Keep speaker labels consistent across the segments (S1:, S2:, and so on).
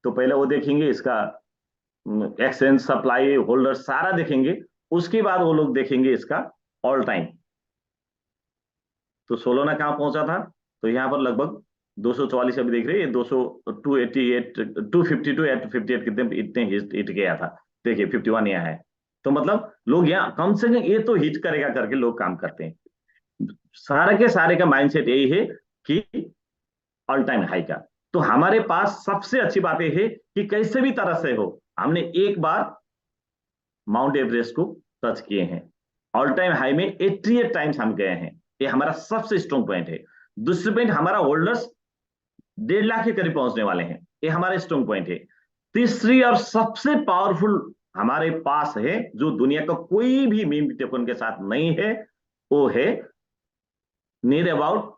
S1: तो पहले वो देखेंगे इसका एक्सचेंज सप्लाई होल्डर सारा देखेंगे, उसके बाद वो लोग देखेंगे इसका ऑल टाइम। तो सोलोना कहाँ पहुंचा था, तो यहाँ पर लगभग 244 अभी देख रहे हैं, 200 288 252 या 258 कितने इतने हिट गया था। देखिए 51 यहाँ है। तो मतलब लोग यहाँ कम से कम ये तो हिट करेगा करके लोग काम करते हैं। सारे के सारे का माइंडसेट यही है कि ऑल टाइम हाई का। तो हमारे पास सबसे अच्छी बात यह है कि कैसे भी तरह से हो हमने एक बार माउंट एवरेस्ट को टच किए हैं। ऑल टाइम हाई में 88 टाइम्स हम गए हैं। ये हमारा सबसे स्ट्रॉन्ग पॉइंट है। दूसरी पॉइंट, हमारा होल्डर्स 1.5 लाख के करीब पहुंचने वाले हैं। ये हमारे स्ट्रॉन्ग पॉइंट है। तीसरी और सबसे पावरफुल हमारे पास है, जो दुनिया का कोई भी मीम टोकन के साथ नहीं है, वो है नियर अबाउट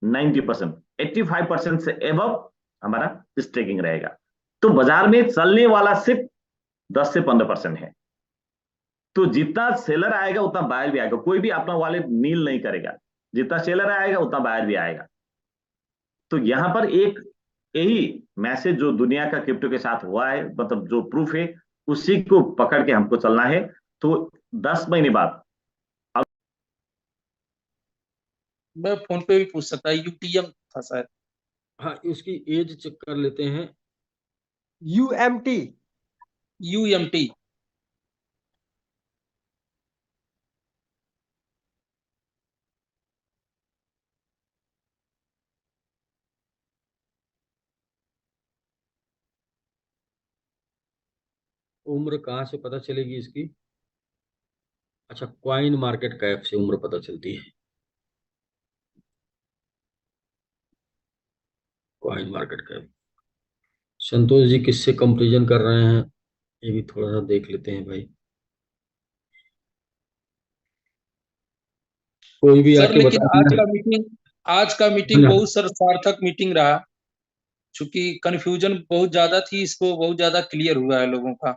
S1: 90%, 85% से एबव हमारा स्टेकिंग रहेगा। तो बाजार में चलने वाला सिर्फ 10 से 15% है। तो जितना सेलर आएगा उतना बायर भी आएगा। कोई भी अपना वॉलेट नील नहीं करेगा। जितना सेलर आएगा उतना बायर भी आएगा। तो यहां पर एक यही मैसेज जो दुनिया का क्रिप्टो के साथ हुआ है, मतलब जो प्रूफ है, उसी को पकड़ के हमको चलना है। तो 10 महीने बाद
S2: मैं फोन पे भी पूछ सकता है, यूटीएम था शायद।
S3: हाँ, उसकी एज चेक कर लेते हैं।
S4: यूएमटी।
S2: यूएमटी।
S3: उम्र कहाँ से पता चलेगी इसकी? अच्छा, क्वाइन मार्केट कैप से उम्र पता चलती है। Coin market cap. Santosh ji किससे कंपैरिजन कर रहे हैं, ये भी थोड़ा सा देख लेते हैं भाई। कोई भी
S2: सर
S3: आके
S2: लेकिन
S3: बता
S2: आज
S3: दिया
S2: का मीटिंग, आज का मीटिंग बहुत सर सार्थक मीटिंग रहा। चूंकि कंफ्यूजन बहुत ज्यादा थी, इसको बहुत ज्यादा क्लियर हुआ है लोगों का।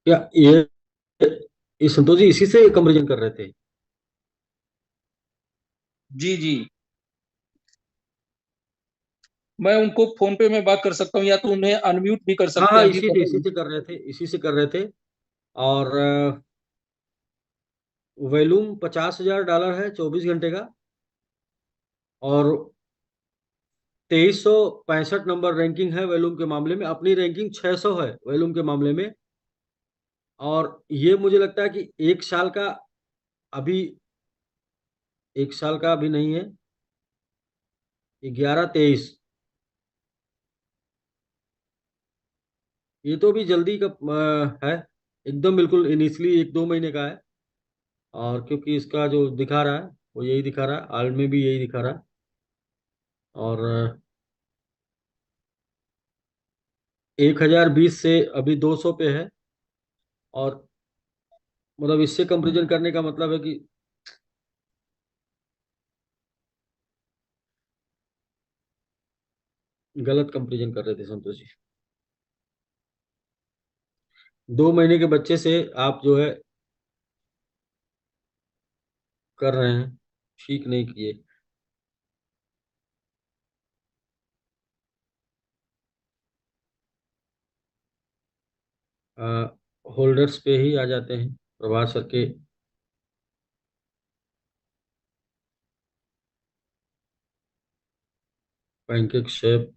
S3: क्या ये संतोष जी इसी से कंपैरिजन कर रहे थे?
S2: जी जी। मैं उनको फोन पे में बात कर सकता हूँ, या तो उन्हें अनम्यूट भी कर
S3: हाँ
S2: सकते
S3: हाँ,
S2: हैं, अभी
S3: इसी से
S2: पता
S3: इसी
S2: नहीं।
S3: से कर रहे थे, इसी से कर रहे थे। और वॉल्यूम $50,000 है 24 घंटे का। और 2365 नंबर रैंकिंग है वॉल्यूम के मामले में। अपनी रैंकिंग 600 है वॉल्यूम के मामले में। और ये मुझे लगता है कि 1 साल का अभी, 1 साल का अभी नहीं है, 11-23, ये तो भी जल्दी का है। एकदम बिल्कुल इनिशियली 1-2 महीने का है। और क्योंकि इसका जो दिखा रहा है वो यही दिखा रहा है, आल में भी यही दिखा रहा है। और 1020 से अभी 200 पे है। और मतलब इससे कंपेरिजन करने का मतलब है कि गलत कंपेरिजन कर रहे थे संतोष जी। 2 महीने के बच्चे से आप जो है कर रहे हैं, ठीक नहीं किए। होल्डर्स पे ही आ जाते हैं प्रभास सर के। Pancake shape.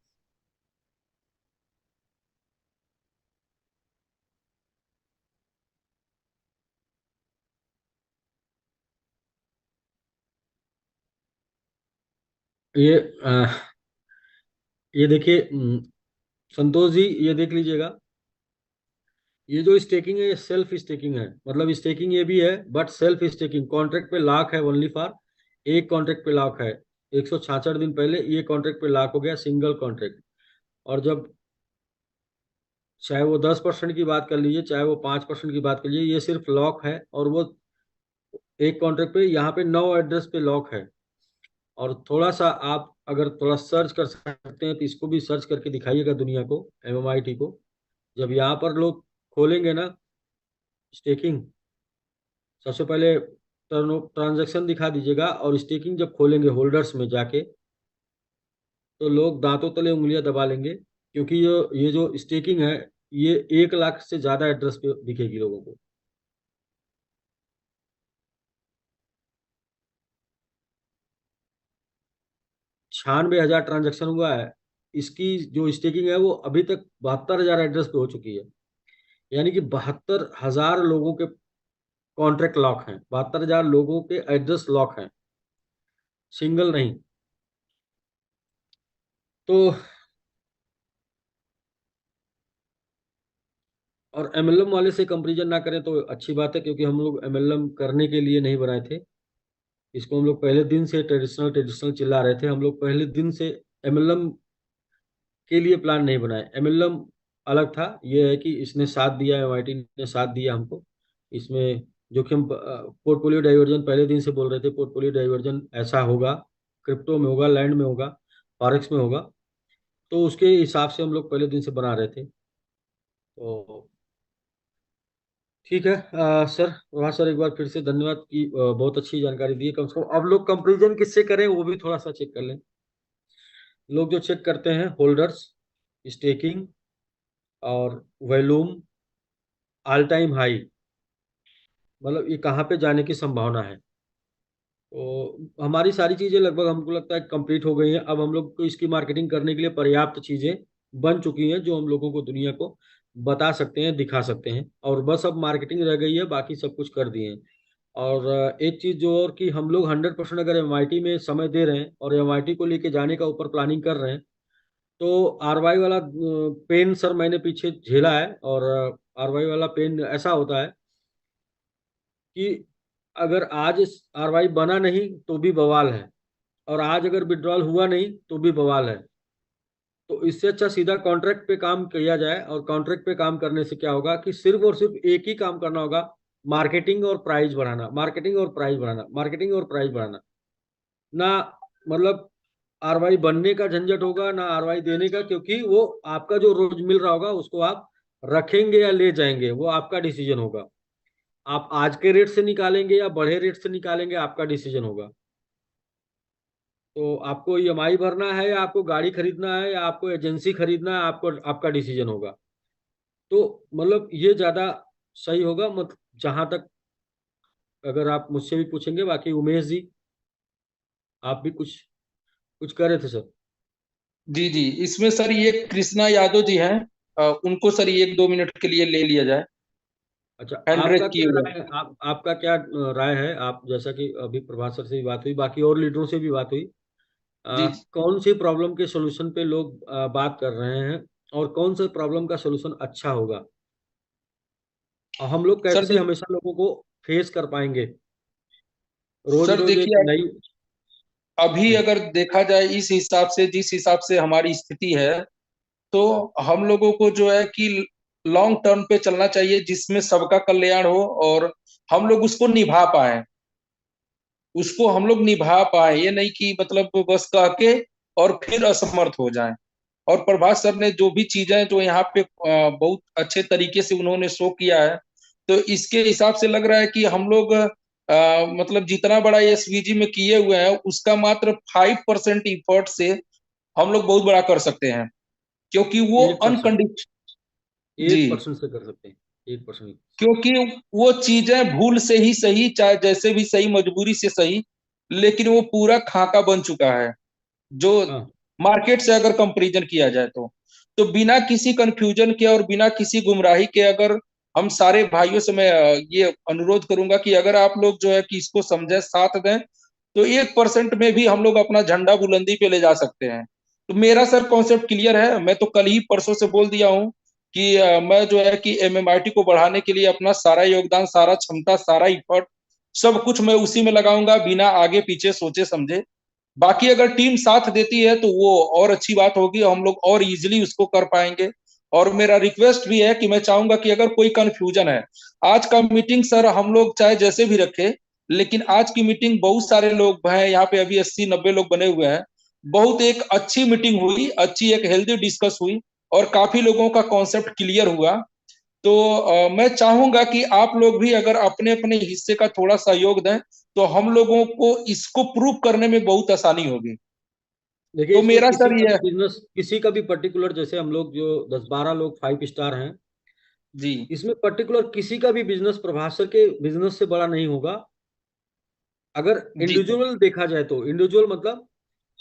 S3: ये ये देखिए संतोष जी, ये देख लीजिएगा। ये जो स्टेकिंग है ये सेल्फ स्टेकिंग है। मतलब स्टेकिंग ये भी है, बट सेल्फ स्टेकिंग कॉन्ट्रैक्ट पे लाख है ओनली फॉर। एक कॉन्ट्रैक्ट पे लाख है। 166 दिन पहले ये कॉन्ट्रैक्ट पे लाख हो गया, सिंगल कॉन्ट्रैक्ट। और जब चाहे वो 10% की बात कर लीजिए, चाहे वो 5% की बात कर लीजिए, ये सिर्फ लॉक है। और वो एक कॉन्ट्रैक्ट पे यहाँ पे 9 एड्रेस पे लॉक है। और थोड़ा सा आप अगर थोड़ा सर्च कर सकते हैं तो इसको भी सर्च करके दिखाइएगा दुनिया को, MMIT को। जब यहाँ पर लोग खोलेंगे ना स्टेकिंग, सबसे पहले ट्रांजैक्शन दिखा दीजिएगा। और स्टेकिंग जब खोलेंगे होल्डर्स में जाके, तो लोग दांतों तले उंगलियां दबा लेंगे, क्योंकि ये जो स्टेकिंग है, ये 1 लाख से ज्यादा एड्रेस पे दिखेगी लोगों को। छियानवे हजार ट्रांजेक्शन हुआ है। इसकी जो स्टेकिंग है वो अभी तक 72,000 एड्रेस पे हो चुकी है। यानी कि 72,000 लोगों के कॉन्ट्रैक्ट लॉक हैं, 72,000 लोगों के एड्रेस लॉक हैं, सिंगल नहीं। तो और एमएलएम वाले से कंपेरिजन ना करें तो अच्छी बात है, क्योंकि हम लोग एमएलएम करने के लिए नहीं बनाए थे। इसको हम लोग पहले दिन से ट्रेडिशनल ट्रेडिशनल चिल्ला रहे थे। हम लोग पहले दिन से एमएलएम के लिए प्लान नहीं बनाए। एमएलएम अलग था, ये है कि इसने साथ दिया, एमआईटी ने साथ दिया हमको इसमें। जो कि हम पोर्टफोलियो डाइवर्जन पहले दिन से बोल रहे थे, पोर्टफोलियो डाइवर्जन ऐसा होगा, क्रिप्टो में होगा, लैंड में होगा, फॉरेक्स में होगा। तो उसके हिसाब से हम लोग पहले दिन से बना रहे थे। तो ठीक है सर, वहाँ सर एक बार फिर से धन्यवाद की बहुत अच्छी जानकारी दी है। कम से कम अब लोग कंपेरिजन किससे करें वो भी थोड़ा सा चेक कर लें। लोग जो चेक करते हैं होल्डर्स, स्टेकिंग और वॉल्यूम, ऑल टाइम हाई, मतलब ये कहाँ पे जाने की संभावना है। तो हमारी सारी चीज़ें लगभग हमको लगता है कंप्लीट हो गई हैं। अब हम लोग को इसकी मार्केटिंग करने के लिए पर्याप्त चीज़ें बन चुकी हैं, जो हम लोगों को दुनिया को बता सकते हैं, दिखा सकते हैं। और बस अब मार्केटिंग रह गई है, बाकी सब कुछ कर दिए हैं। और एक चीज़ जो और कि हम लोग 100% अगर एमआईटी में समय दे रहे हैं और एमआईटी को लेके जाने का ऊपर प्लानिंग कर रहे हैं, तो आरवाई वाला पेन सर मैंने पीछे झेला है। और आरवाई वाला पेन ऐसा होता है कि अगर आज आरवाई बना नहीं तो भी बवाल है, और आज अगर विड्रॉल हुआ नहीं तो भी बवाल है। तो इससे अच्छा सीधा कॉन्ट्रैक्ट पे काम किया जाए। और कॉन्ट्रैक्ट पे काम करने से क्या होगा कि सिर्फ और सिर्फ एक ही काम करना होगा, मार्केटिंग और प्राइस बढ़ाना, मार्केटिंग और प्राइस बढ़ाना, मार्केटिंग और प्राइस बढ़ाना। ना मतलब आरवाई बनने का झंझट होगा, ना आरवाई देने का, क्योंकि वो आपका जो रोज मिल रहा होगा उसको आप रखेंगे या ले जाएंगे, वो आपका डिसीजन होगा। आप आज के रेट से निकालेंगे या बढ़े रेट से निकालेंगे, आपका डिसीजन होगा। तो आपको ईएमआई भरना है या आपको गाड़ी खरीदना है या आपको एजेंसी खरीदना है, आपको आपका डिसीजन होगा। तो मतलब ये ज्यादा सही होगा। मतलब जहां तक अगर आप मुझसे भी पूछेंगे, बाकी उमेश जी आप भी कुछ कुछ कर रहे थे सर।
S2: जी जी, इसमें सर ये कृष्णा यादव जी हैं, उनको सर ये 1-2 मिनट के लिए ले लिया जाए,
S3: अच्छा,
S2: हैंड रेज
S3: आपका
S2: किए
S3: क्या
S2: हुए
S3: राय है? आपका क्या राय है? आप जैसा कि अभी प्रभात सर से भी बात हुई, बाकी और लीडरों से भी बात हुई,
S2: जी।
S3: कौन सी प्रॉब्लम के सॉल्यूशन पे लोग बात कर रहे हैं, और कौन सा प्रॉब्लम का सॉल्यूशन अच्छा होगा, और हम लोग
S2: सर
S3: कैसे हमेशा लोगों को फेस कर पाएंगे? रोज
S2: सर
S3: रोज एक
S2: देखिए,
S3: नई।
S2: अभी
S3: जी।
S2: अगर देखा जाए इस हिसाब से, जिस हिसाब से हमारी स्थिति है, तो हम लोगों को जो है कि लॉन्ग टर्म पे चलना चाहिए, जिसमें सबका कल्याण हो और हम लोग उसको निभा पाए, उसको हम लोग निभा पाए। ये नहीं कि मतलब बस कह के और फिर असमर्थ हो जाएं। और प्रभात सर ने जो भी चीजें जो यहाँ पे बहुत अच्छे तरीके से उन्होंने शो किया है, तो इसके हिसाब से लग रहा है कि हम लोग मतलब जितना बड़ा एसवीजी में किए हुए हैं उसका मात्र 5% इफर्ट से हम लोग बहुत बड़ा कर सकते हैं, क्योंकि वो
S3: 1%,
S2: अनकंडीशन। जी,
S3: 1% से कर सकते हैं, 1%।
S2: क्योंकि वो चीजें भूल से ही सही, चाहे जैसे भी सही, मजबूरी से सही, लेकिन वो पूरा खाका बन चुका है, जो
S3: हाँ।
S2: मार्केट से अगर कंपैरिजन किया जाए तो बिना किसी कंफ्यूजन के और बिना किसी गुमराही के, अगर हम सारे भाइयों से मैं ये अनुरोध करूंगा कि अगर आप लोग जो है कि इसको समझे, साथ दें, तो 1% में भी हम लोग अपना झंडा बुलंदी पे ले जा सकते हैं। तो मेरा सर कॉन्सेप्ट क्लियर है। मैं तो कल ही परसों से बोल दिया हूँ कि मैं जो है कि एमएमआईटी को बढ़ाने के लिए अपना सारा योगदान, सारा क्षमता, सारा इफर्ट, सब कुछ मैं उसी में लगाऊंगा, बिना आगे पीछे सोचे समझे। बाकी अगर टीम साथ देती है तो वो और अच्छी बात होगी, हम लोग और इजीली उसको कर पाएंगे। और मेरा रिक्वेस्ट भी है कि मैं चाहूंगा कि अगर कोई कंफ्यूजन है, आज का मीटिंग सर हम लोग चाहे जैसे भी रखे, लेकिन आज की मीटिंग बहुत सारे लोग हैं यहाँ पे, अभी 80-90 लोग बने हुए हैं। बहुत एक अच्छी मीटिंग हुई, अच्छी एक हेल्दी डिस्कस हुई, और काफी लोगों का कॉन्सेप्ट क्लियर हुआ। तो मैं चाहूंगा कि आप लोग भी अगर अपने अपने हिस्से का थोड़ा सहयोग दें, तो हम लोगों को इसको प्रूव करने में बहुत आसानी होगी।
S3: देखिए,
S2: तो
S3: इसमें
S2: मेरा सर ये
S3: किसी का भी पर्टिकुलर, जैसे हम लोग जो 10-12 लोग 5 स्टार हैं,
S2: जी
S3: इसमें पर्टिकुलर किसी का भी बिजनेस प्रभासर के बिजनेस से बड़ा नहीं होगा। अगर
S2: जी सर
S3: इंडिविजुअल देखा जाए तो इंडिविजुअल मतलब,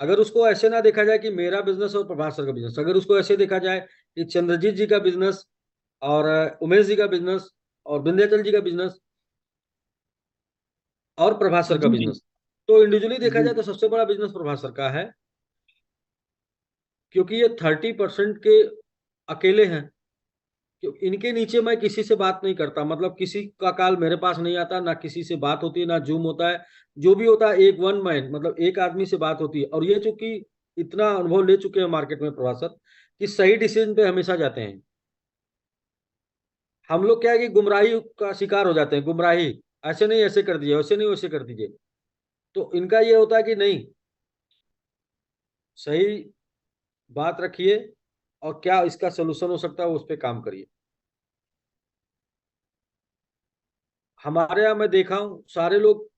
S3: अगर उसको ऐसे ना देखा जाए कि मेरा बिजनेस और प्रभासर का बिजनेस, अगर उसको ऐसे देखा जाए कि चंद्रजीत जी का बिजनेस और उमेश जी का बिजनेस और विंध्याचल जी का बिजनेस और प्रभासर का
S2: जी जी
S3: बिजनेस, तो इंडिविजुअली देखा
S2: जी
S3: जाए तो सबसे बड़ा बिजनेस प्रभासर का है, क्योंकि ये 30% के अकेले हैं। क्यों इनके नीचे मैं किसी से बात नहीं करता, मतलब किसी का कॉल मेरे पास नहीं आता, ना किसी से बात होती है, ना जूम होता है। जो भी होता है एक वन मैन, मतलब एक आदमी से बात होती है। और ये चूंकि इतना अनुभव ले चुके हैं मार्केट में प्रभासर, कि सही डिसीजन पे हमेशा जाते हैं। हम लोग क्या है कि गुमराही का शिकार हो जाते हैं, गुमराही, ऐसे नहीं ऐसे कर दीजिए, वैसे नहीं वैसे कर दीजिए। तो इनका ये होता है कि नहीं, सही बात रखिए और क्या इसका सोल्यूशन हो सकता है उस पर काम करिए। हमारे यहाँ मैं देखा हूँ सारे लोग,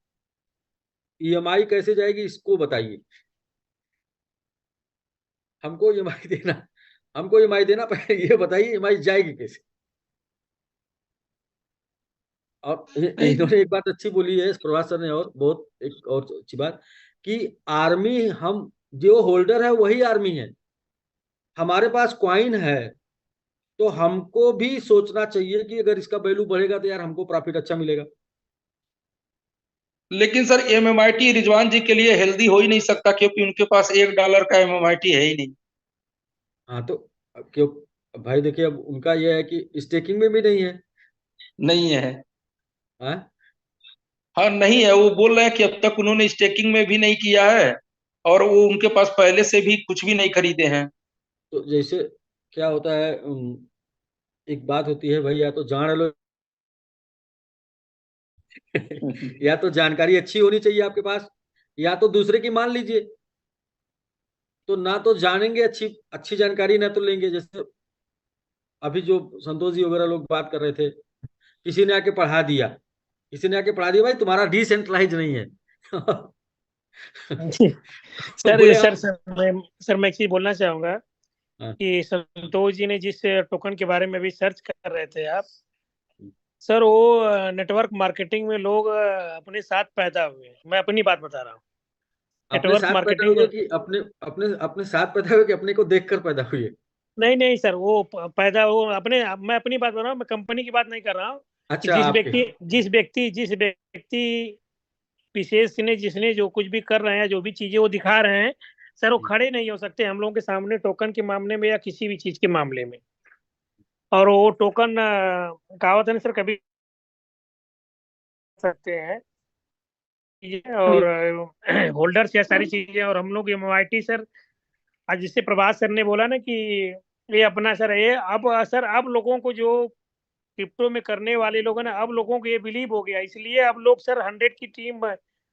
S3: ईएमआई कैसे जाएगी इसको बताइए, हमको ईएमआई देना, हमको ईएमआई देना, पहले ये बताइए ईएमआई जाएगी कैसे। और
S2: नहीं
S3: इन्होंने एक बात अच्छी बोली है प्रभास सर ने, और बहुत एक और अच्छी बात, कि आर्मी, हम जो होल्डर है वही आर्मी है। हमारे पास क्वाइन है, तो हमको भी सोचना चाहिए कि अगर इसका वैल्यू बढ़ेगा तो यार हमको प्रॉफिट अच्छा मिलेगा।
S2: लेकिन सर एमएमआईटी रिजवान जी के लिए हेल्दी हो ही नहीं सकता, क्योंकि उनके पास $1 का एमएमआईटी है ही नहीं।
S3: हाँ तो क्यों भाई, देखिए अब उनका यह है कि स्टेकिंग में भी नहीं है।
S2: नहीं है।
S3: हाँ,
S2: हाँ नहीं है, वो बोल रहे हैं कि अब तक उन्होंने स्टेकिंग में भी नहीं किया है, और वो उनके पास पहले से भी कुछ भी नहीं खरीदे हैं।
S3: तो जैसे क्या होता है, एक बात होती है भाई, या तो जान लो या तो जानकारी अच्छी होनी चाहिए आपके पास, या तो दूसरे की मान लीजिए। तो ना तो जानेंगे अच्छी अच्छी जानकारी, ना तो लेंगे। जैसे अभी जो संतोष जी वगैरह लोग बात कर रहे थे, किसी ने आके पढ़ा दिया, किसी ने आके पढ़ा दिया भाई तुम्हारा डिसेंट्रलाइज नहीं है।
S5: जी
S3: तो
S5: सर
S3: बोले
S5: सर
S3: आप,
S5: मैं एक चीज बोलना चाहूंगा
S3: हाँ,
S5: कि संतोष जी ने जिस टोकन के बारे में भी सर्च कर रहे थे आप, सर वो नेटवर्क मार्केटिंग में लोग अपने साथ पैदा हुए हैं। मैं अपनी बात बता रहा हूँ।
S3: अपने
S5: नेटवर्क
S3: साथ पैदा
S5: मार्केटिंग
S3: हुए
S5: में
S3: कि अपने अपने अपने साथ पैदा हुए कि अपने को देखकर पैदा हुए।
S5: नहीं नहीं सर, वो पैदा वो अपने, मैं अपनी बात बता रहा हूँ, मैं कंपनी की बात नहीं कर रहा हूँ। कि
S3: अच्छा, आपके।
S5: जिस व्यक्ति विशेष ने जिसने जो कुछ भी कर रहे हैं, जो भी चीजें वो दिखा रहे हैं, सर वो खड़े नहीं हो सकते हम लोगों के सामने टोकन के मामले में या किसी भी चीज के मामले में। और वो टोकन कहावत है ना सर, कभी सकते हैं चीजें और होल्डर्स या सारी चीजें, और हम लोग एमआईटी सर, आज जिससे प्रभात सर ने बोला ना कि ये अपना सर, ये अब सर अब लोगों को जो क्रिप्टो में करने वाले लोग हैं ना, अब लोगों को ये बिलीव हो गया, इसलिए अब लोग सर 100 की टीम,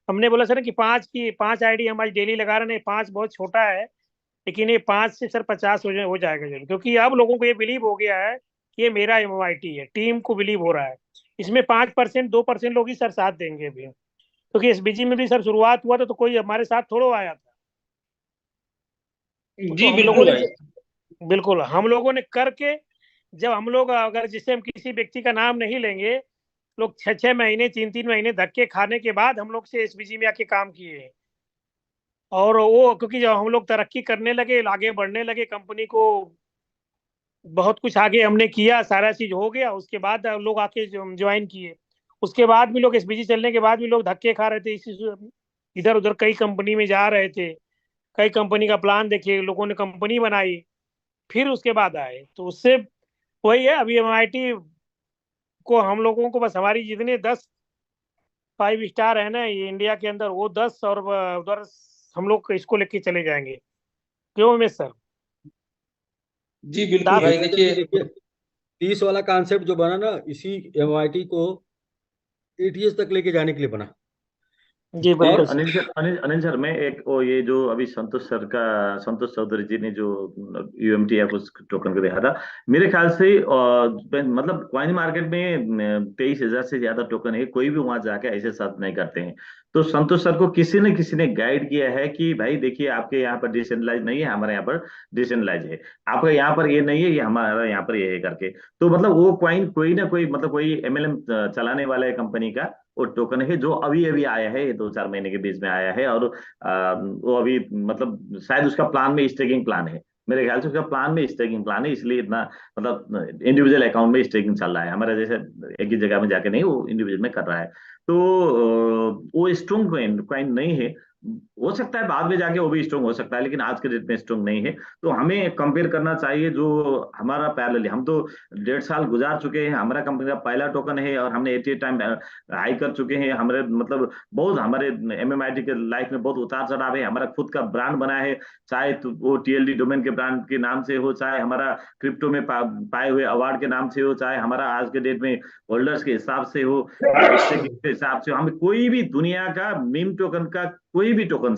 S5: हमने बोला सर कि 5 आईडी हम आज डेली लगा रहे हैं। 5 बहुत छोटा है, लेकिन ये 5 से सर 50 हो जाएगा जरूर, क्योंकि अब लोगों को ये बिलीव हो गया है कि ये मेरा एमआईटी है, टीम को बिलीव हो रहा है। इसमें 5% 2% लोग ही सर साथ देंगे भी, क्योंकि एसबीजी में भी सर शुरुआत हुआ था तो कोई हमारे साथ थोड़ा आया था। तो
S2: जी
S5: हम लोगों
S2: बिल्कुल
S5: ने
S2: भाई।
S5: बिल्कुल हम लोगों ने करके, जब हम लोग अगर जिससे हम किसी व्यक्ति का नाम नहीं लेंगे, लोग 6 6 महीने 3 3 महीने धक्के खाने के बाद हम लोग से एसबीजी में आके काम किए हैं। और वो क्योंकि जब हम लोग तरक्की करने लगे, आगे बढ़ने लगे, कंपनी को बहुत कुछ आगे हमने किया, सारा चीज हो गया, उसके बाद लोग आके ज्वाइन किए। उसके बाद भी लोग एसबीजी चलने के बाद भी लोग धक्के खा रहे थे, इधर उधर कई कंपनी में जा रहे थे, कई कंपनी का प्लान देखे, लोगों ने कंपनी बनाई, फिर उसके बाद आए। तो उससे वही है, अभी एमआईटी को हम लोगों को बस हमारी जितने 10 5 स्टार है ना ये इंडिया के अंदर, वो 10 और उधर हम लोग इसको लेके चले जाएंगे। क्यों उमेश सर?
S2: जी बिल्कुल
S5: साफ।
S2: भाई,
S3: विंध्याचल जी
S2: देखिए।
S3: देखिए, 30 वाला कॉन्सेप्ट जो बना ना, इसी एमआईटी को एटीएस तक लेके जाने के लिए बना।
S5: जी बिल्कुल
S3: और
S5: सर।
S1: अनिल सर, मैं एक वो ये जो अभी संतोष चौधरी जी ने जो यूएमटी ऐप उस टोकन को देखा था, मेरे ख्याल से मतलब कॉइन मार्केट में 23,000 से ज्यादा टोकन है, कोई भी वहां जाके ऐसे सर्च नहीं करते हैं। तो संतोष सर को किसी ने गाइड किया है कि भाई देखिए, आपके यहाँ पर डिसेंट्रलाइज नहीं है, हमारे यहाँ पर डिसेंट्रलाइज है। आपका यहाँ पर ये नहीं है, ये हमारा यहाँ पर ये है करके। तो मतलब वो कॉइन कोई ना कोई, मतलब कोई एमएलएम चलाने वाला है कंपनी का वो टोकन है, जो अभी अभी आया है, ये 2-4 महीने के बीच में आया है। और वो अभी मतलब शायद उसका प्लान में स्टेकिंग प्लान है, मेरे ख्याल से उसका प्लान में स्टेकिंग प्लान है, इसलिए इतना मतलब इंडिविजुअल अकाउंट में स्टेकिंग चल रहा है, हमारा जैसे एक ही जगह में जाके नहीं, वो इंडिविजुअल में कर रहा है। तो वो स्ट्रॉन्ग कॉइन नहीं है। हो सकता है बाद में जाके वो भी स्ट्रॉन्ग हो सकता है, लेकिन आज के डेट में स्ट्रॉन्ग नहीं है। तो हमें कंपेयर करना चाहिए जो हमारा पैरेलल, हम तो 1.5 साल गुजार चुके हैं, हमारा कंपनी का पहला टोकन है और हमने 88 टाइम हाई कर चुके हैं। हमारे मतलब बहुत हमारे एमएमआईटी के लाइफ में बहुत उतार चढ़ाव है, हमारा खुद का ब्रांड बना है, चाहे तो वो टीएलडी डोमेन के ब्रांड के नाम से हो, चाहे हमारा क्रिप्टो में पाए हुए अवार्ड के नाम से हो, चाहे हमारा आज के डेट में होल्डर्स के हिसाब से हो या स्टेकिंग के हिसाब से हो। हम कोई भी दुनिया का मीम टोकन का कोई भी टोकन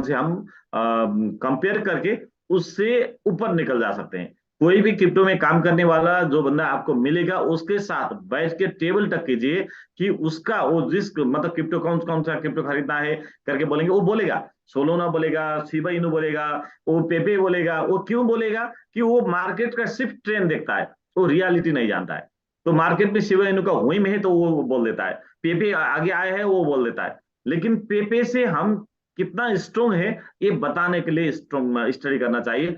S1: से हम कंपेयर करके उससे ऊपर निकल जा सकते हैं। कोई भी क्रिप्टो में काम करने वाला जो बंदा आपको मिलेगा, उसके साथ बैठ के टेबल टक कीजिए कि उसका वो रिस्क, मतलब क्रिप्टो कौन कौन सा क्रिप्टो खरीदना है करके बोलेंगे, वो बोलेगा सोलोना बोलेगा, शिबा इनू बोलेगा, वो पेपे बोलेगा। वो क्यों बोलेगा? कि वो मार्केट का सिर्फ ट्रेंड देखता है, वो रियलिटी नहीं जानता है। तो मार्केट में शिबा इनू का हुई में है तो वो बोल देता है, पेपे आगे आया है वो बोल देता है। लेकिन पेपे से हम कितना स्ट्रोंग है, ये बताने के लिए स्ट्रोंग स्टडी करना चाहिए।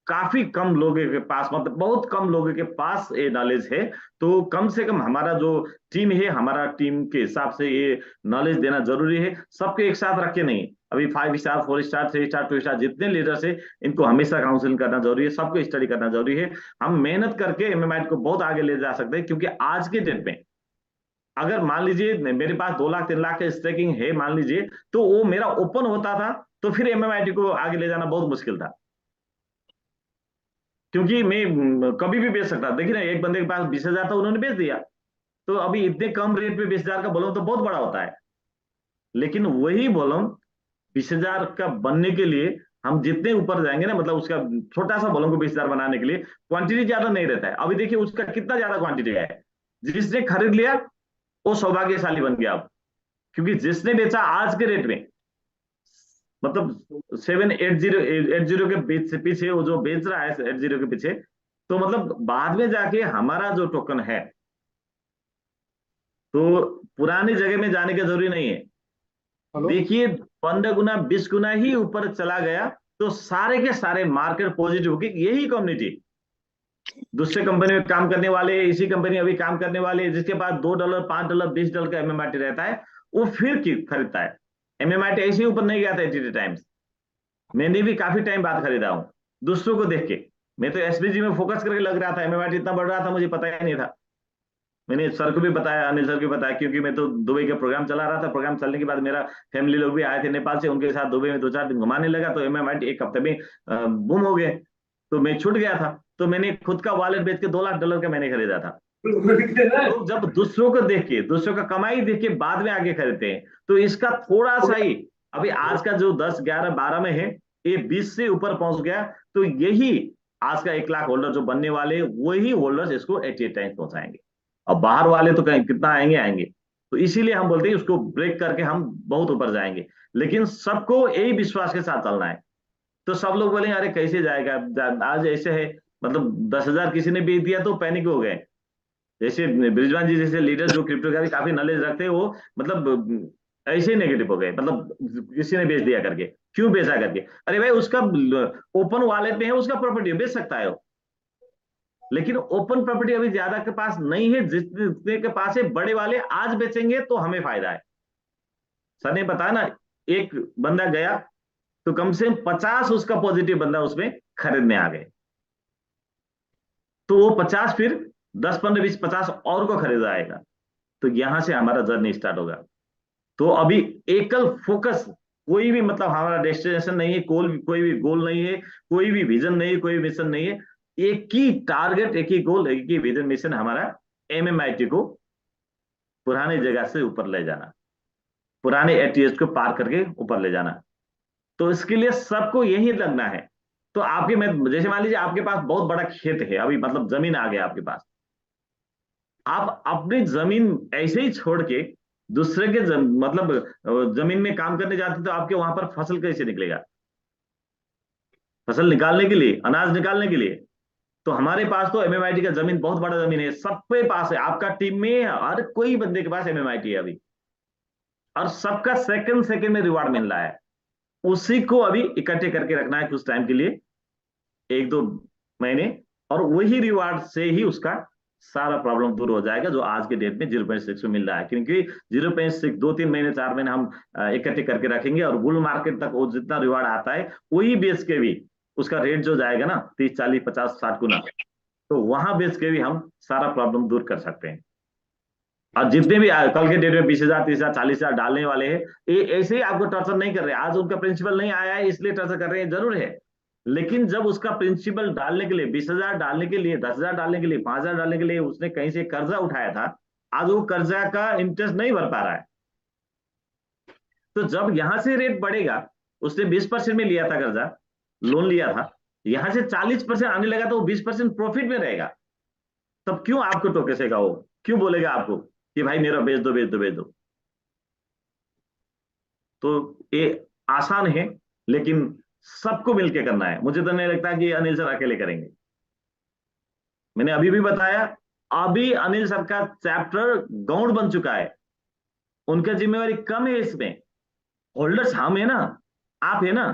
S1: काफी कम लोगों के पास, मतलब बहुत कम लोगों के पास ये नॉलेज है। तो कम से कम हमारा जो टीम है, हमारा टीम के हिसाब से ये नॉलेज देना जरूरी है। सबके एक साथ रखे नहीं, अभी 5 स्टार 4 स्टार 3 स्टार 2 स्टार जितने लीडर्स है, इनको हमेशा काउंसलिंग करना जरूरी है, सबको स्टडी करना जरूरी है। हम मेहनत करके एमएमआई को बहुत आगे ले जा सकते हैं, क्योंकि आज के डेट में अगर मान लीजिए मेरे पास 2 लाख 3 लाख का स्टेकिंग है मान लीजिए, तो वो मेरा ओपन होता था तो फिर एमएमआईटी को आगे ले जाना बहुत मुश्किल था, क्योंकि मैं कभी भी बेच सकता। देखिए ना, एक बंदे के पास 20,000 था, उन्होंने बेच दिया। तो अभी इतने कम रेट पे 20,000 का बलून तो बहुत बड़ा होता है। लेकिन वही बलून 20,000 का बनने के लिए हम जितने ऊपर जाएंगे ना, मतलब उसका छोटा सा बलून को 20,000 बनाने के लिए क्वांटिटी ज्यादा नहीं रहता है। अभी देखिए उसका कितना ज्यादा क्वांटिटी है, जिसने खरीद लिया वो सौभाग्यशाली बन गया अब। क्योंकि जिसने बेचा आज के रेट में, मतलब 780 के पीछे पीछे वो जो बेच रहा है 80 के पीछे, तो मतलब बाद में जाके हमारा जो टोकन है, तो पुरानी जगह में जाने की जरूरी नहीं है।
S3: हेलो।
S1: देखिए 15 गुना 20 गुना ही ऊपर चला गया, तो सारे के सारे मार्केट पॉजिटिव होगी। यही कम्युनिटी दूसरे कंपनी में काम करने वाले, इसी कंपनी में अभी काम करने वाले, जिसके पास $2 $5 $20 का एमएमआईटी रहता है, वो फिर खरीदता है। एमएमआईटी ऐसे ही ऊपर नहीं गया था 80 टाइम्स। मैंने भी काफी टाइम बाद खरीदा हूँ दूसरों को देख के। मैं तो एसपीजी में फोकस करके लग रहा था, एमएमआईटी इतना बढ़ रहा था मुझे पता ही नहीं था। मैंने सर को भी बताया, अनिल सर को भी बताया, क्योंकि मैं तो दुबई का प्रोग्राम चला रहा था। प्रोग्राम चलने के बाद मेरा फैमिली लोग भी आए थे नेपाल से, उनके साथ दुबई में 2-4 दिन घुमाने लगा, तो एमएमआईटी एक हफ्ते में गुम हो गए। तो मैं छूट गया था, तो मैंने खुद का वॉलेट बेच के $2 लाख का मैंने खरीदा था। लोग जब दूसरों को देख के, दूसरों का कमाई देख के बाद में आगे खरीदते हैं, तो इसका थोड़ा सा ही अभी आज का जो 10 11 12 में है, ये 20 से ऊपर पहुंच गया। तो यही आज का 1 लाख होल्डर जो बनने वाले, वही होल्डर्स इसको 88 टाइम्स पहुंचाएंगे। अब बाहर वाले तो कहीं कितना आएंगे आएंगे। तो इसीलिए हम बोलते हैं उसको ब्रेक करके हम बहुत ऊपर जाएंगे, लेकिन सबको यही विश्वास के साथ चलना है। तो सब लोग बोलेंगे अरे कैसे जाएगा, आज ऐसे है, मतलब 10,000 किसी ने बेच दिया तो पैनिक हो गए। जैसे ब्रिजवान जी जैसे लीडर जो क्रिप्टो का भी काफी नॉलेज रखते हैं, वो मतलब ऐसे ही नेगेटिव हो गए, मतलब किसी ने बेच दिया करके, क्यों बेचा करके। अरे भाई उसका ओपन वॉलेट में है, उसका प्रॉपर्टी बेच सकता है वो। लेकिन ओपन प्रॉपर्टी अभी ज्यादा के पास नहीं है, जितने के पास है बड़े वाले आज बेचेंगे तो हमें फायदा है। सर ने बताया ना, एक बंदा गया तो कम से कम 50 उसका पॉजिटिव बंदा उसमें खरीदने आ गए, तो वो 50 फिर 10 15 20 50 और को खरीदा आएगा। तो यहां से हमारा जर्नी स्टार्ट होगा। तो अभी एकल फोकस, कोई भी मतलब हमारा डेस्टिनेशन नहीं है, कोई भी गोल नहीं है, कोई भी विजन नहीं है, कोई मिशन नहीं है। एक ही टारगेट, एक ही गोल, एक ही विजन मिशन हमारा, एमएमआईटी को पुरानी जगह से ऊपर ले जाना। पुराने एटीएस को पार करके ऊपर ले जाना। तो इसके लिए सबको यही लगना है। तो आपके, मैं जैसे मान लीजिए आपके पास बहुत बड़ा खेत है अभी, मतलब जमीन आ गया आपके पास, आप अपनी जमीन ऐसे ही छोड़ के दूसरे के मतलब जमीन में काम करने जाते तो आपके वहां पर फसल कैसे निकलेगा? फसल निकालने के लिए, अनाज निकालने के लिए। तो हमारे पास तो एमएमआईटी का जमीन, बहुत बड़ा जमीन है, सबके पास है। आपका टीम में हर कोई बंदे के पास एमएमआईटी है अभी, और सबका सेकंड सेकंड में रिवार्ड मिल रहा है। उसी को अभी इकट्ठे करके रखना है कुछ टाइम के लिए, 1-2 महीने, और वही रिवार्ड से ही उसका सारा प्रॉब्लम दूर हो जाएगा जो आज के डेट में 0.6 में मिल रहा है। क्योंकि 0.6 2-3 महीने 4 महीने हम इकट्ठे करके रखेंगे, और बुल मार्केट तक वो जितना रिवार्ड आता है वही बेच के भी उसका रेट जो जाएगा ना 30, 40, 50, 60 गुना, तो वहां बेच के भी हम सारा प्रॉब्लम दूर कर सकते हैं। और जितने भी कल के डेट में 20,000, 30,000, 40,000 डालने वाले हैं, ये ऐसे ही आपको टॉर्चर नहीं कर रहे हैं। आज उनका प्रिंसिपल नहीं आया है इसलिए टॉर्चर कर रहे हैं, जरूर है। लेकिन जब उसका प्रिंसिपल डालने के लिए 20,000 डालने के लिए, 10,000 डालने के लिए, 5,000 डालने के लिए उसने कहीं से कर्जा उठाया था, आज वो कर्जा का इंटरेस्ट नहीं भर पा रहा है। तो जब यहां से रेट बढ़ेगा, उसने 20% में लिया था कर्जा, लोन लिया था, यहां से 40% आने लगा तो वो 20% प्रॉफिट में रहेगा। तब क्यों आपको टोकेसेगा? वो क्यों बोलेगा आपको कि भाई मेरा बेच दो, बेच दो, बेच दो? तो ये आसान है, लेकिन सबको मिलकर करना है। मुझे तो नहीं लगता कि अनिल सर अकेले करेंगे। मैंने अभी भी बताया, अभी अनिल सर का चैप्टर गौड़ बन चुका है, उनका जिम्मेवारी कम है इसमें। होल्डर्स हम है ना, आप है ना।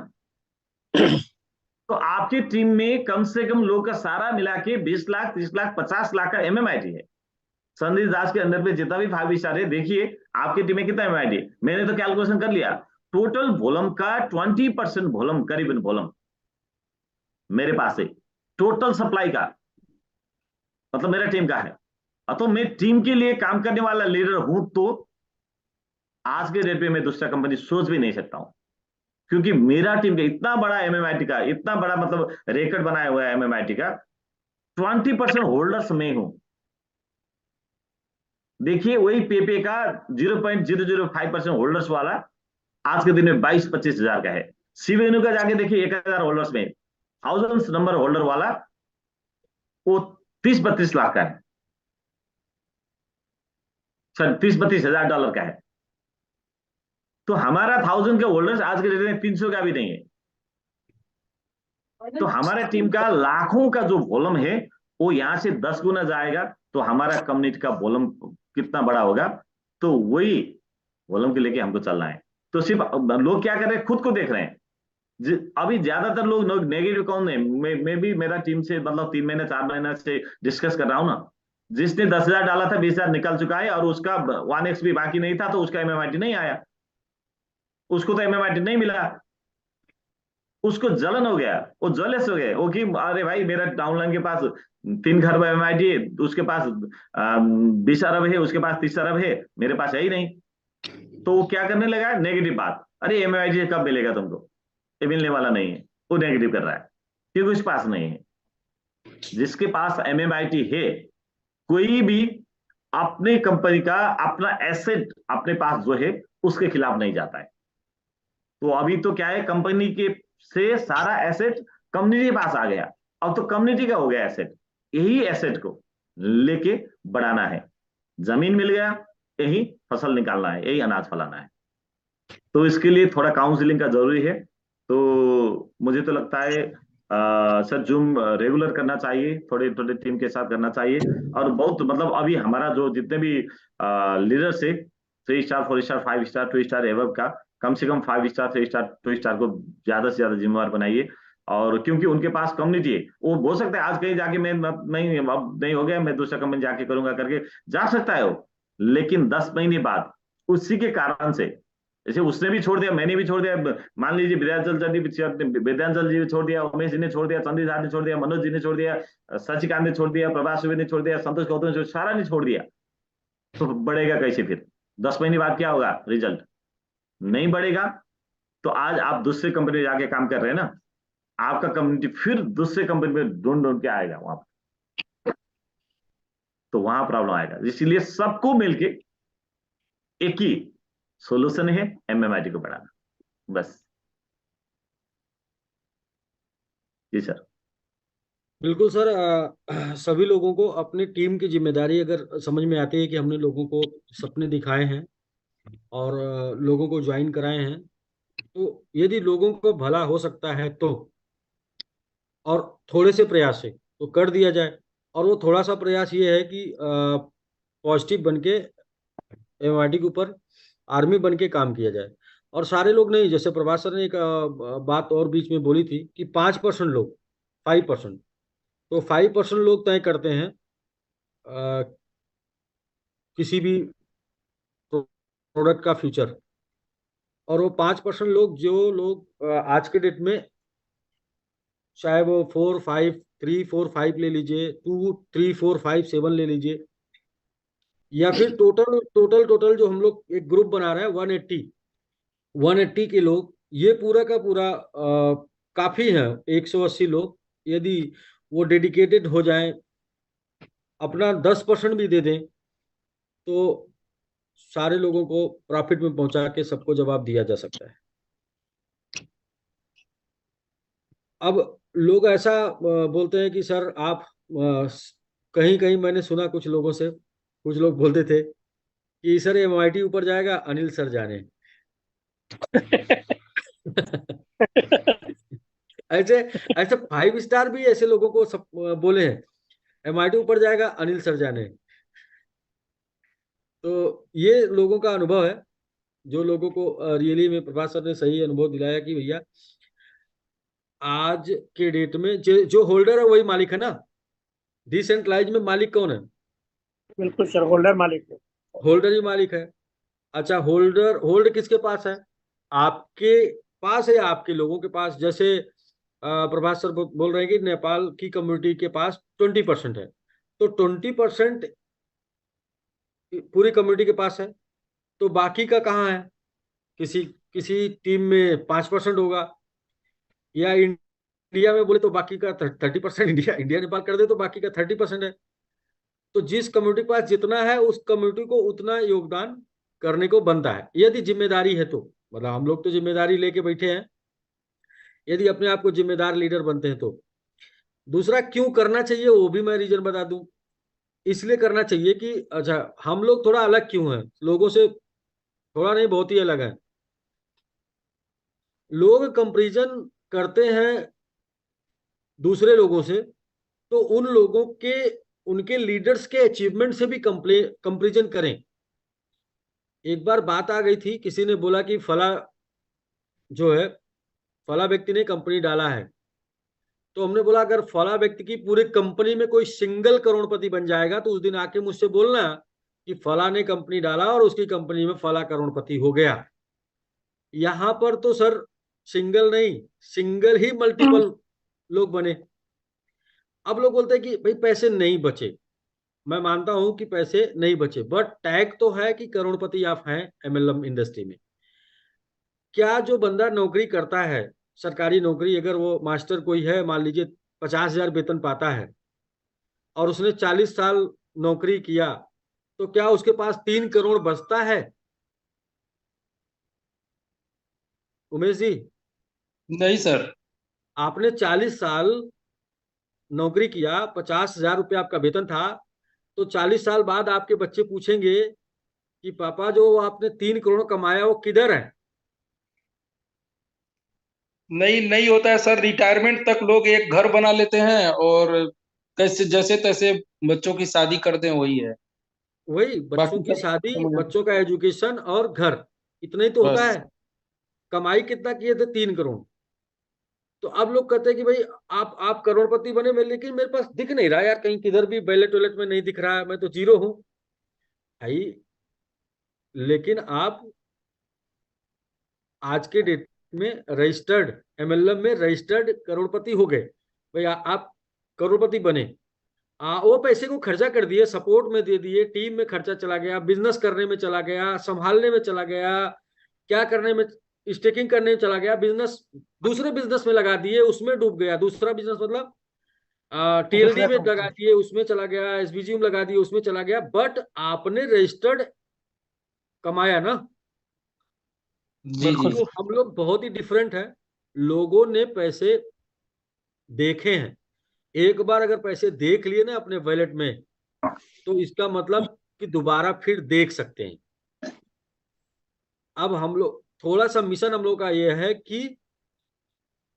S1: तो आपकी टीम में कम से कम लोग का सारा मिला के 20 लाख, 30 लाख, 50 लाख का एमएमआईटी है। संदीप दास के अंदर पे जितना भी 5 स्टार है, देखिए आपकी टीम में कितना एमआईटी है। मैंने तो कैलकुलेशन कर लिया, टोटल वॉल्यूम का 20% वॉल्यूम, करीबन वॉल्यूम मेरे पास है, टोटल सप्लाई का, मतलब मेरा टीम का है। तो मैं टीम के लिए काम करने वाला लीडर हूं, तो आज के डेट में मैं दूसरा कंपनी सोच भी नहीं सकता हूं। क्योंकि मेरा टीम का इतना बड़ा एमएमआईटी का, इतना बड़ा मतलब रिकॉर्ड बनाया हुआ है एमएमआईटी का, 20% होल्डर्स में हूं। देखिए वही पेपे का 0.005% होल्डर्स वाला आज के दिन में 22-25 हजार का है। शिवेनु का जाके देखिए 1,000 होल्डर्स में, थाउजेंड्स नंबर होल्डर वाला, वो 30-32 लाख का है, सर 30-32 हजार डॉलर का है। तो हमारा 1000 के होल्डर्स आज के डेट में 300 का भी नहीं है। तो हमारे टीम का लाखों का जो वॉल्यूम है वो यहां से 10 गुना जाएगा, तो हमारा कम्युनिटी का वॉल्यूम कितना बड़ा होगा। तो वही वॉल्यूम के लेके हमको चलना है। तो सिर्फ लोग क्या कर रहे हैं, खुद को देख रहे हैं। अभी ज्यादातर लोग नेगेटिव कौन है? मैं भी मेरा टीम से मतलब 3 महीने 4 महीने से डिस्कस कर रहा हूं ना। जिसने 10,000 डाला था 20,000 निकल चुका है, और उसका 1x भी बाकी नहीं था, तो उसका एमएमआईटी नहीं आया, उसको तो एमएमआईटी नहीं मिला। उसको जलन हो गया, वो जलेस हो गए, वो कि अरे भाई मेरा डाउनलाइन के पास 3 खरब एमआईटी है, उसके पास 20 अरब है, उसके पास 30 अरब है, मेरे पास है ही नहीं। तो वो क्या करने लगा, नेगेटिव बात, अरे एमआईटी कब मिलेगा तुमको, ये मिलने वाला नहीं है। वो नेगेटिव कर रहा है क्योंकि उसके पास नहीं है। जिसके पास एमएमआईटी है, कोई भी अपनी कंपनी का अपना एसेट अपने पास जो है उसके खिलाफ नहीं जाता है। तो अभी तो क्या है, कंपनी के से सारा एसेट कम्युनिटी के पास आ गया, अब तो कम्युनिटी का हो गया एसेट। यही एसेट को लेके बढ़ाना है। जमीन मिल गया, यही फसल निकालना है, यही अनाज फलाना है। तो इसके लिए थोड़ा काउंसलिंग का जरूरी है। तो मुझे तो लगता है सर जूम रेगुलर करना चाहिए, थोड़े थोड़े टीम के साथ करना चाहिए। और बहुत मतलब अभी हमारा जो जितने भी लीडर्स है, 3 स्टार, 4 स्टार, 5 स्टार, 2 स्टार एवब का, कम से कम 5 स्टार, 3 स्टार, 2 स्टार को ज्यादा से ज्यादा जिम्मेवार बनाइए। और क्योंकि उनके पास कम्युनिटी है, वो हो सकता है आज कहीं जाके मैं नहीं, अब नहीं हो गया, मैं दूसरा कंपनी जाके करूंगा करके जा सकता है वो, लेकिन 10 महीने बाद उसी के कारण से, जैसे उसने भी छोड़ दिया, मैंने भी छोड़ दिया, मान लीजिए विद्यांचल जी ने छोड़ दिया, उमेश जी ने छोड़ दिया, संदीप साहब ने छोड़ दिया, मनोज जी ने छोड़ दिया, शशिकांत ने छोड़ दिया, प्रभास सुबे ने छोड़ दिया, संतोष गौतम ने सारा ने छोड़ दिया, तो बढ़ेगा कैसे फिर? 10 महीने बाद क्या होगा रिजल्ट? नहीं बढ़ेगा। तो आज आप दूसरे कंपनी में जाके काम कर रहे हैं ना, आपका कम्युनिटी फिर दूसरे कंपनी में ढूंढ ढूंढ के आएगा वहां पर, तो वहां प्रॉब्लम आएगा। इसीलिए सबको मिलके एक ही सोल्यूशन है एमएमआईटी को बढ़ाना, बस। जी सर।
S3: बिल्कुल सर। सभी लोगों को अपनी टीम की जिम्मेदारी अगर समझ में आती है कि हमने लोगों को सपने दिखाए हैं और लोगों को ज्वाइन कराए हैं, तो यदि लोगों को भला हो सकता है तो, और थोड़े से प्रयास से तो कर दिया जाए। और वो थोड़ा सा प्रयास ये है कि पॉजिटिव बन के एमआईटी के ऊपर आर्मी बन के काम किया जाए। और सारे लोग नहीं, जैसे प्रभास सर ने एक बात और बीच में बोली थी कि 5% लोग, 5%, तो 5% लोग तय करते हैं किसी भी प्रोडक्ट का फ्यूचर। और वो 5% लोग, जो लोग आज के डेट में, चाहे वो 4 5 3 4 5 ले लीजिए, 2 3 4 5 7 ले लीजिए, या फिर टोटल टोटल टोटल जो हम लोग एक ग्रुप बना रहे हैं 180 के लोग, ये पूरा का पूरा काफी है। 180 लोग यदि वो डेडिकेटेड हो जाएं, अपना 10% भी दे दें, तो सारे लोगों को प्रॉफिट में पहुंचा के सबको जवाब दिया जा सकता है। अब लोग ऐसा बोलते हैं कि सर आप, कहीं कहीं मैंने सुना कुछ लोगों से, कुछ लोग बोलते थे कि सर एमआईटी ऊपर जाएगा, अनिल सर जाने। ऐसे ऐसे 5 स्टार भी ऐसे लोगों को सब बोले हैं, एमआईटी ऊपर जाएगा, अनिल सर जाने। तो ये लोगों का अनुभव है, जो लोगों को रियली में प्रभास सर ने सही अनुभव दिलाया कि भैया आज के डेट में जो होल्डर है वही मालिक है ना। डिसेंट्रलाइज में मालिक कौन है?
S5: बिल्कुल शेयर होल्डर मालिक है।
S3: होल्डर ही मालिक है। अच्छा, होल्ड किसके पास है? आपके पास है, आपके लोगों के पास। जैसे प्रभास सर बोल रहे हैं कि नेपाल की कम्युनिटी के पास 20% है, तो 20% पूरी कम्युनिटी के पास है, तो बाकी का कहाँ है? किसी किसी टीम में 5% होगा, या इंडिया में बोले तो बाकी का 30%, इंडिया इंडिया नेपाल कर दे तो बाकी का 30% है। तो जिस कम्युनिटी के पास जितना है, उस कम्युनिटी को उतना योगदान करने को बनता है, यदि जिम्मेदारी है तो। मतलब हम लोग तो जिम्मेदारी लेके बैठे हैं, यदि अपने आप को जिम्मेदार लीडर बनते हैं तो। दूसरा, क्यों करना चाहिए वो भी मैं रीजन बता दूं। इसलिए करना चाहिए कि अच्छा, हम लोग थोड़ा अलग क्यों हैं लोगों से, थोड़ा नहीं बहुत ही अलग है। लोग कंपैरिजन करते हैं दूसरे लोगों से, तो उन लोगों के, उनके लीडर्स के अचीवमेंट से भी कंपैरिजन करें। एक बार बात आ गई थी, किसी ने बोला कि फला जो है, फला व्यक्ति ने कंपनी डाला है, तो हमने बोला अगर फला व्यक्ति की पूरी कंपनी में कोई सिंगल करोड़पति बन जाएगा तो उस दिन आके मुझसे बोलना कि फला ने कंपनी डाला और उसकी कंपनी में फला करोड़पति हो गया। यहां पर तो सर सिंगल नहीं, सिंगल ही मल्टीपल लोग बने। अब लोग बोलते हैं कि भाई पैसे नहीं बचे। मैं मानता हूं कि पैसे नहीं बचे, बट टैग तो है कि करोड़पति आप हैं एमएलएम इंडस्ट्री में। क्या जो बंदा नौकरी करता है, सरकारी नौकरी, अगर वो मास्टर कोई है, मान लीजिए 50,000 वेतन पाता है, और उसने 40 साल नौकरी किया, तो क्या उसके पास 3 करोड़ बचता है? उमेश जी,
S2: नहीं सर।
S3: आपने 40 साल नौकरी किया, 50,000 रुपये आपका वेतन था, तो 40 साल बाद आपके बच्चे पूछेंगे कि पापा जो आपने 3 करोड़ कमाया वो किधर है?
S2: नहीं नहीं होता है सर, रिटायरमेंट तक लोग एक घर बना लेते हैं और कैसे जैसे तैसे बच्चों की शादी करते हैं, वही है।
S3: वही बच्चों
S2: बाकी
S3: की
S2: सब
S3: शादी,
S2: समझ में-
S3: बच्चों का एजुकेशन और घर, इतना ही तो होता
S2: बस।
S3: है। कमाई कितना किए थे? 3 करोड़। तो अब लोग कहते हैं कि भाई आप करोड़पति बने, मैं लेकिन मेरे पास दिख नहीं रहा यार, कहीं किधर भी बैलेट वैलेट में नहीं दिख रहा है, मैं तो जीरो हूँ भाई। लेकिन आप आज के डेट में रजिस्टर्ड एमएलएम में रजिस्टर्ड करोड़पति हो गए। भाई आप करोड़पति बने, वो पैसे को खर्चा कर दिए, सपोर्ट में दे दिए, टीम में खर्चा चला गया, बिजनेस करने में चला गया, संभालने में चला गया, क्या करने में, स्टेकिंग करने में चला गया, बिजनेस दूसरे बिजनेस में लगा दिए, उसमें डूब गया। दूसरा बिजनेस मतलब टीएलडी
S5: दूसरा
S3: में लगा
S5: कंपनी।
S3: दिए, उसमें चला गया, एसबीजी में लगा दिए, उसमें चला गया। बट आपने रजिस्टर्ड कमाया ना,
S2: जी जी
S3: तो हम लोग बहुत ही डिफरेंट है। लोगों ने पैसे देखे हैं, एक बार अगर पैसे देख लिए ना अपने वॉलेट में, तो इसका मतलब कि दोबारा फिर देख सकते हैं। अब हम लोग थोड़ा सा मिशन हम लोग का ये है कि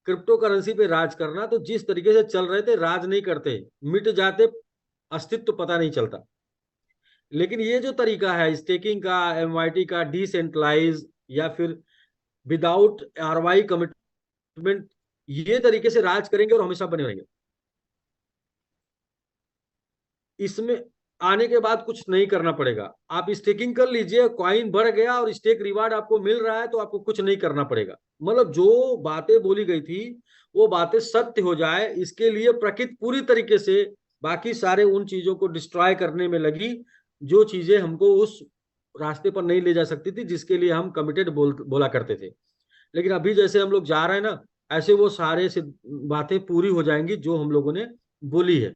S3: क्रिप्टो करेंसी पे राज करना। तो जिस तरीके से चल रहे थे, राज नहीं करते, मिट जाते, अस्तित्व पता नहीं चलता। लेकिन ये जो तरीका है स्टेकिंग का, एमवाईटी का, डिसेंट्रलाइज या फिर विदाउट आरवाई कमिटमेंट, ये तरीके से राज करेंगे और हमेशा बने रहेंगे। इसमें आने के बाद कुछ नहीं करना पड़ेगा। आप स्टेकिंग कर लीजिए, कॉइन बढ़ गया और स्टेक रिवार्ड आपको मिल रहा है, तो आपको कुछ नहीं करना पड़ेगा। मतलब जो बातें बोली गई थी वो बातें सत्य हो जाए, इसके लिए प्रकृति पूरी तरीके से बाकी सारे उन चीजों को डिस्ट्रॉय करने में लगी, जो चीजें हमको उस रास्ते पर नहीं ले जा सकती थी, जिसके लिए हम कमिटेड बोला करते थे। लेकिन अभी जैसे हम लोग जा रहे हैं ना, ऐसे वो सारे से बातें पूरी हो जाएंगी जो हम लोगों ने बोली है।